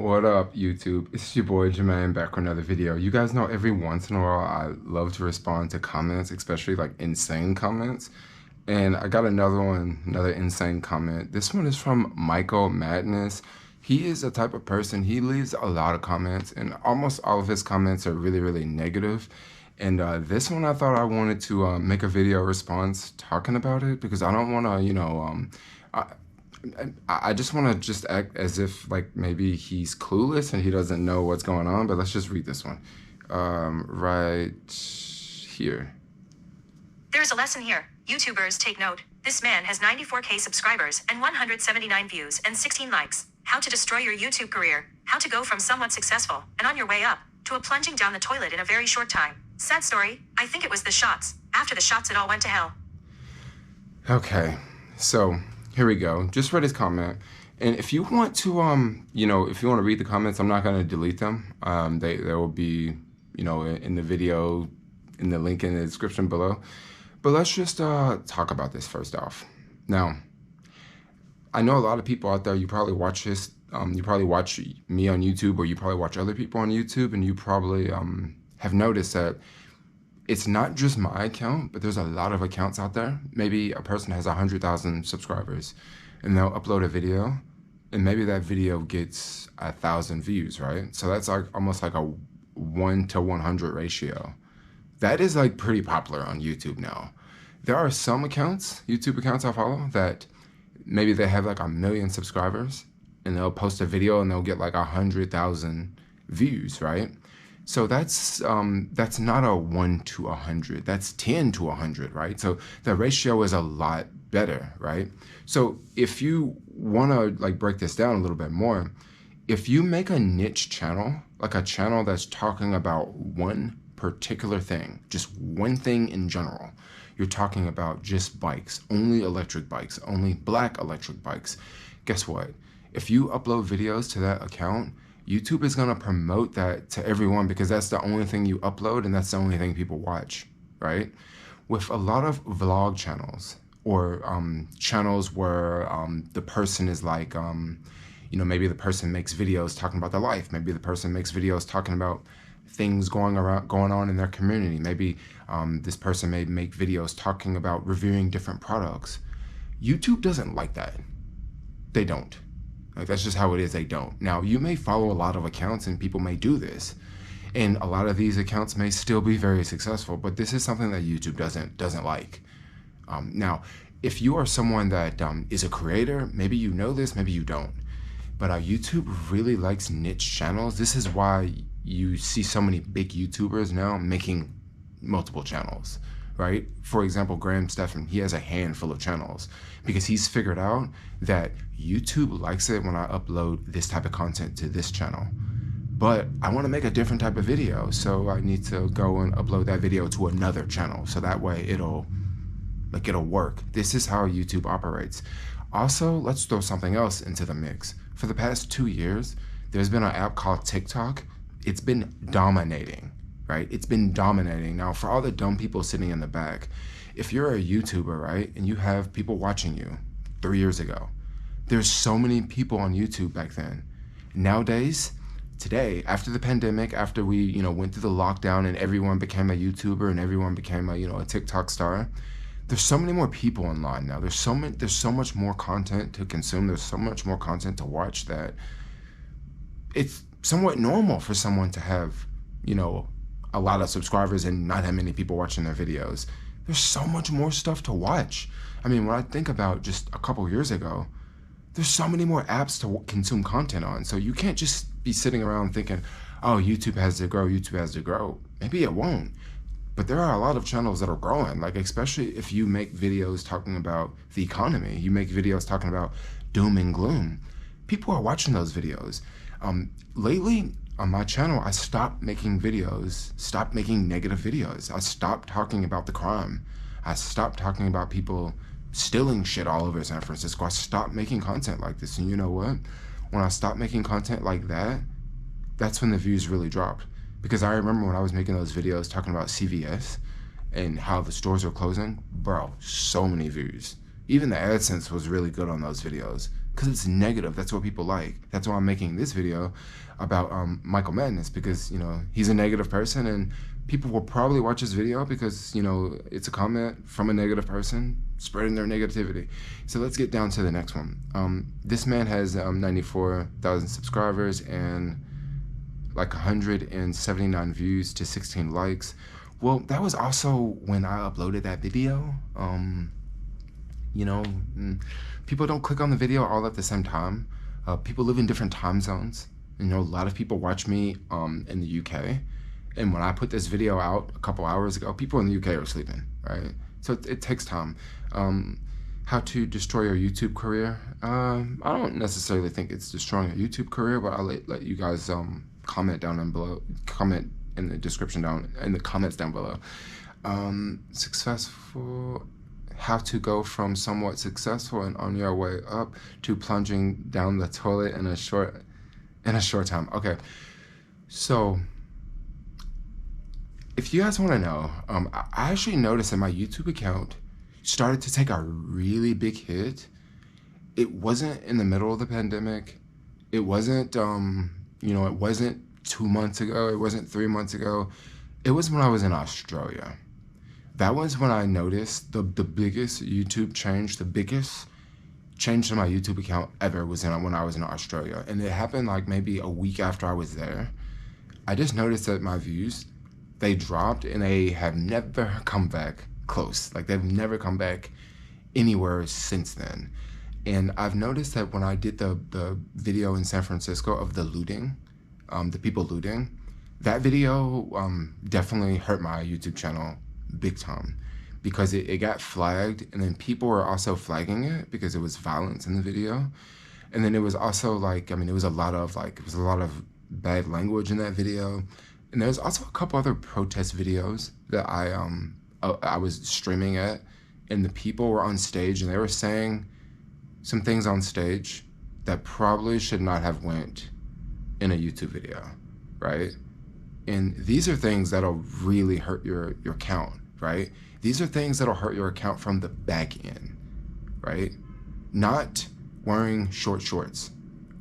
What up, YouTube? It's your boy Jermaine back with another video. You guys know every once in a while I love to respond to comments, especially like insane comments. And I got another insane comment. This one is from Michael Madness. He is the type of person, he leaves a lot of comments, and almost all of his comments are really, really negative. And this one I thought I wanted to make a video response talking about it because I don't want to, I just want to just act as if like maybe he's clueless and he doesn't know what's going on, but let's just read this one right here. There's a lesson here. YouTubers, take note. This man has 94K subscribers and 179 views and 16 likes. How to destroy your YouTube career. How to go from somewhat successful and on your way up to a plunging down the toilet in a very short time. Sad story. I think it was the shots. After the shots, it all went to hell. Okay, so here we go. Just read his comment. And if you want to, if you want to read the comments, I'm not going to delete them. They will be, in the video, in the link in the description below. But let's just talk about this first off. Now, I know a lot of people out there, you probably watch this, you probably watch me on YouTube, or you probably watch other people on YouTube, and you probably have noticed that it's not just my account, but there's a lot of accounts out there. Maybe a person has 100,000 subscribers and they'll upload a video and maybe that video gets 1,000 views, right? So that's like almost like a 1 to 100 ratio. That is like pretty popular on YouTube now. There are some accounts, YouTube accounts I follow, that maybe they have like 1 million subscribers and they'll post a video and they'll get like 100,000 views, right? So that's not a 1 to 100, that's 10 to 100, right? So the ratio is a lot better, right? So if you want to like break this down a little bit more, if you make a niche channel, like a channel that's talking about one particular thing, just one thing in general, you're talking about just bikes, only electric bikes, only black electric bikes, guess what? If you upload videos to that account, YouTube is going to promote that to everyone because that's the only thing you upload and that's the only thing people watch, right? With a lot of vlog channels or channels where the person is like, maybe the person makes videos talking about their life. Maybe the person makes videos talking about things going on in their community. Maybe this person may make videos talking about reviewing different products. YouTube doesn't like that. They don't. Like, that's just how it is. They don't. Now, you may follow a lot of accounts and people may do this. And a lot of these accounts may still be very successful, but this is something that YouTube doesn't like. Now, if you are someone that is a creator, maybe you know this, maybe you don't. But YouTube really likes niche channels. This is why you see so many big YouTubers now making multiple channels, right? For example, Graham Stephan, he has a handful of channels because he's figured out that YouTube likes it when I upload this type of content to this channel. But I want to make a different type of video, so I need to go and upload that video to another channel. So that way it'll work. This is how YouTube operates. Also, let's throw something else into the mix. For the past 2 years, there's been an app called TikTok. It's been dominating, right? It's been dominating. Now, for all the dumb people sitting in the back, if you're a YouTuber, right, and you have people watching you 3 years ago, there's so many people on YouTube back then. Nowadays, today, after the pandemic, after we, went through the lockdown and everyone became a YouTuber and everyone became a TikTok star, there's so many more people online now. There's so much more content to consume. There's so much more content to watch that it's somewhat normal for someone to have, a lot of subscribers and not have many people watching their videos. There's so much more stuff to watch. I mean, when I think about just a couple years ago, there's so many more apps to consume content on. So you can't just be sitting around thinking, oh, YouTube has to grow, YouTube has to grow. Maybe it won't. But there are a lot of channels that are growing, like especially if you make videos talking about the economy, you make videos talking about doom and gloom. People are watching those videos. Lately, on my channel, I stopped making negative videos. I stopped talking about the crime. I stopped talking about people stealing shit all over San Francisco. I stopped making content like this. And you know what? When I stopped making content like that, that's when the views really dropped. Because I remember when I was making those videos talking about CVS and how the stores are closing, bro, so many views. Even the AdSense was really good on those videos. Because it's negative. That's what people like. That's why I'm making this video about Michael Madness, because, you know, he's a negative person, and people will probably watch this video because, you know, it's a comment from a negative person spreading their negativity. So let's get down to the next one. This man has 94,000 subscribers and like 179 views to 16 likes. Well, that was also when I uploaded that video. You know, people don't click on the video all at the same time. People live in different time zones. You know, a lot of people watch me in the UK. And when I put this video out a couple hours ago, people in the UK are sleeping, right? So it takes time. How to destroy your YouTube career? I don't necessarily think it's destroying a YouTube career, but I'll let you guys comment down and below. Comment in the description down, in the comments down below. Successful. How to go from somewhat successful and on your way up to plunging down the toilet in a short time. Okay, so if you guys want to know, I actually noticed that my YouTube account started to take a really big hit. It wasn't in the middle of the pandemic. It wasn't, you know, it wasn't 2 months ago. It wasn't 3 months ago. It was when I was in Australia. That was when I noticed the biggest YouTube change, the biggest change to my YouTube account ever was when I was in Australia. And it happened like maybe a week after I was there. I just noticed that my views, they dropped, and they have never come back close. Like, they've never come back anywhere since then. And I've noticed that when I did the video in San Francisco of the looting, the people looting, that video definitely hurt my YouTube channel big time, because it got flagged, and then people were also flagging it because it was violence in the video. And then it was also like, I mean, it was a lot of bad language in that video. And there's also a couple other protest videos that I was streaming at, and the people were on stage and they were saying some things on stage that probably should not have went in a YouTube video, right? And these are things that'll really hurt your account, right? These are things that'll hurt your account from the back end, right? Not wearing short shorts,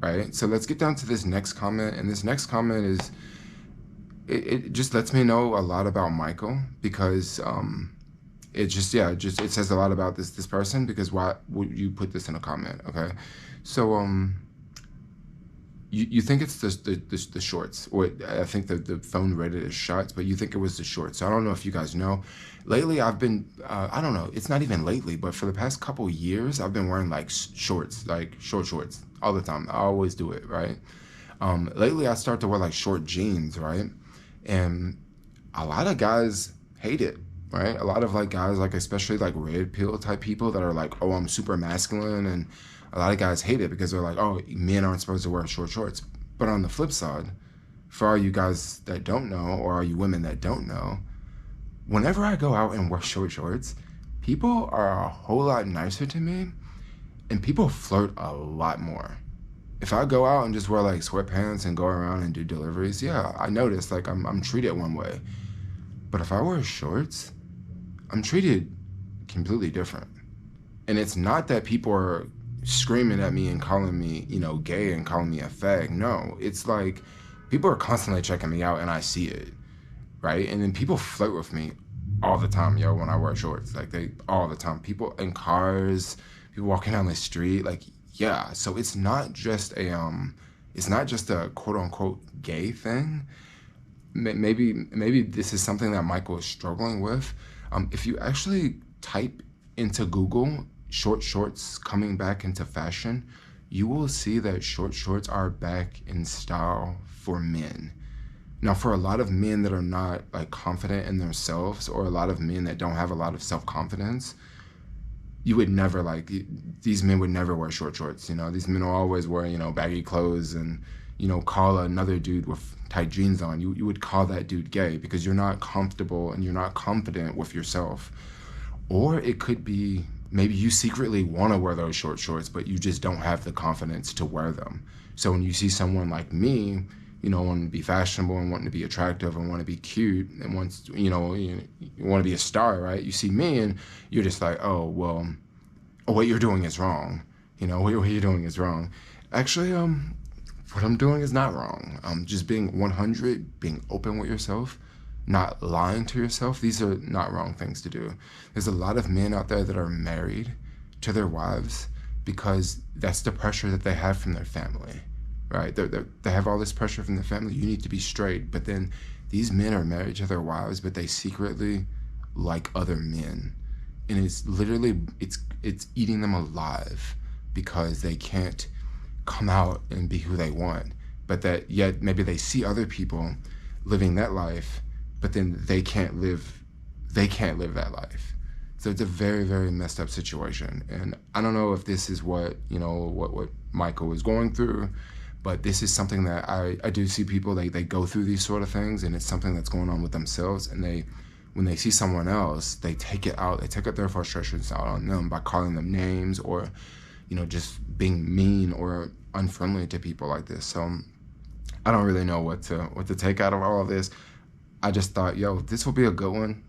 right? So let's get down to this next comment. And this next comment is, it just lets me know a lot about Michael, because it says a lot about this person, because why would you put this in a comment? Okay, so you think it's the shorts, or I think the phone rated as shots, but you think it was the shorts. So I don't know if you guys know. Lately, I've been, I don't know, it's not even lately, but for the past couple years, I've been wearing like shorts, like short shorts all the time. I always do it, right? Lately, I start to wear like short jeans, right? And a lot of guys hate it, right? A lot of like guys, like especially like red pill type people that are like, oh, I'm super masculine, and a lot of guys hate it because they're like, oh, men aren't supposed to wear short shorts. But on the flip side, for all you guys that don't know, or all you women that don't know, whenever I go out and wear short shorts, people are a whole lot nicer to me, and people flirt a lot more. If I go out and just wear like sweatpants and go around and do deliveries, yeah, I notice like I'm treated one way. But if I wear shorts, I'm treated completely different. And it's not that people are screaming at me and calling me, you know, gay and calling me a fag. No, it's like people are constantly checking me out, and I see it, right? And then people flirt with me all the time, yo, when I wear shorts. Like, all the time. People in cars, people walking down the street, like, yeah. So it's not just a quote unquote gay thing. Maybe this is something that Michael is struggling with. If you actually type into Google short shorts coming back into fashion, you will see that short shorts are back in style for men. Now, for a lot of men that are not like confident in themselves, or a lot of men that don't have a lot of self-confidence, you would never these men would never wear short shorts. You know, these men will always wear, you know, baggy clothes, and, you know, call another dude with tight jeans on. You would call that dude gay because you're not comfortable and you're not confident with yourself. Or it could be, maybe you secretly want to wear those short shorts, but you just don't have the confidence to wear them. So when you see someone like me, you know, wanting to be fashionable and wanting to be attractive and want to be cute and wants, you want to be a star, right? You see me and you're just like, oh, well, what you're doing is wrong. What you're doing is wrong. Actually, what I'm doing is not wrong. Just being 100, being open with yourself, not lying to yourself. These are not wrong things to do. There's a lot of men out there that are married to their wives because that's the pressure that they have from their family, right? They have all this pressure from their family. You need to be straight. But then these men are married to their wives, but they secretly like other men. And it's literally, it's eating them alive because they can't come out and be who they want. But that yet maybe they see other people living that life, but then they can't live that life. So it's a very, very messed up situation. And I don't know if this is what Michael is going through, but this is something that I do see people, they go through these sort of things, and it's something that's going on with themselves. And when they see someone else, they take out their frustrations out on them by calling them names or, just being mean or unfriendly to people like this. So I don't really know what to take out of all of this. I just thought, this will be a good one,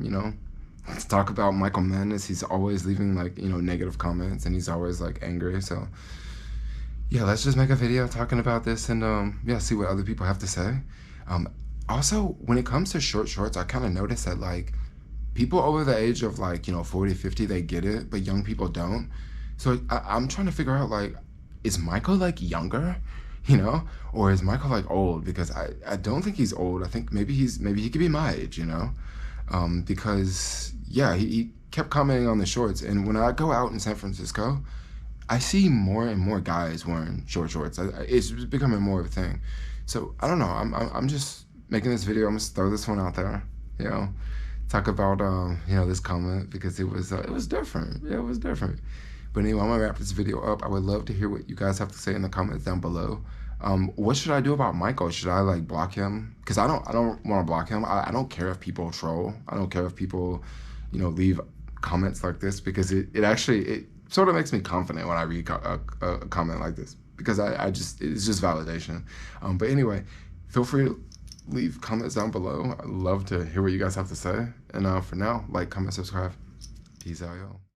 Let's talk about Michael Madness. He's always leaving negative comments, and he's always angry. So yeah, let's just make a video talking about this and see what other people have to say. Also, when it comes to short shorts, I kind of noticed that people over the age of 40, 50, they get it, but young people don't. So I'm trying to figure out is Michael younger, or is Michael old? Because I don't think he's old. I think maybe he could be my age, because he kept commenting on the shorts, and when I go out in San Francisco, I see more and more guys wearing short shorts. It's becoming more of a thing. So I don't know. I'm just making this video. I'm gonna throw this one out there. Talk about this comment because it was different. Yeah, it was different. But anyway, I'm gonna wrap this video up. I would love to hear what you guys have to say in the comments down below. What should I do about Michael? Should I block him? Because I don't want to block him. I don't care if people troll. I don't care if people, leave comments like this, because it sort of makes me confident when I read a comment like this, because it's just validation. But anyway, feel free to leave comments down below. I'd love to hear what you guys have to say. And for now, comment, subscribe. Peace out, y'all.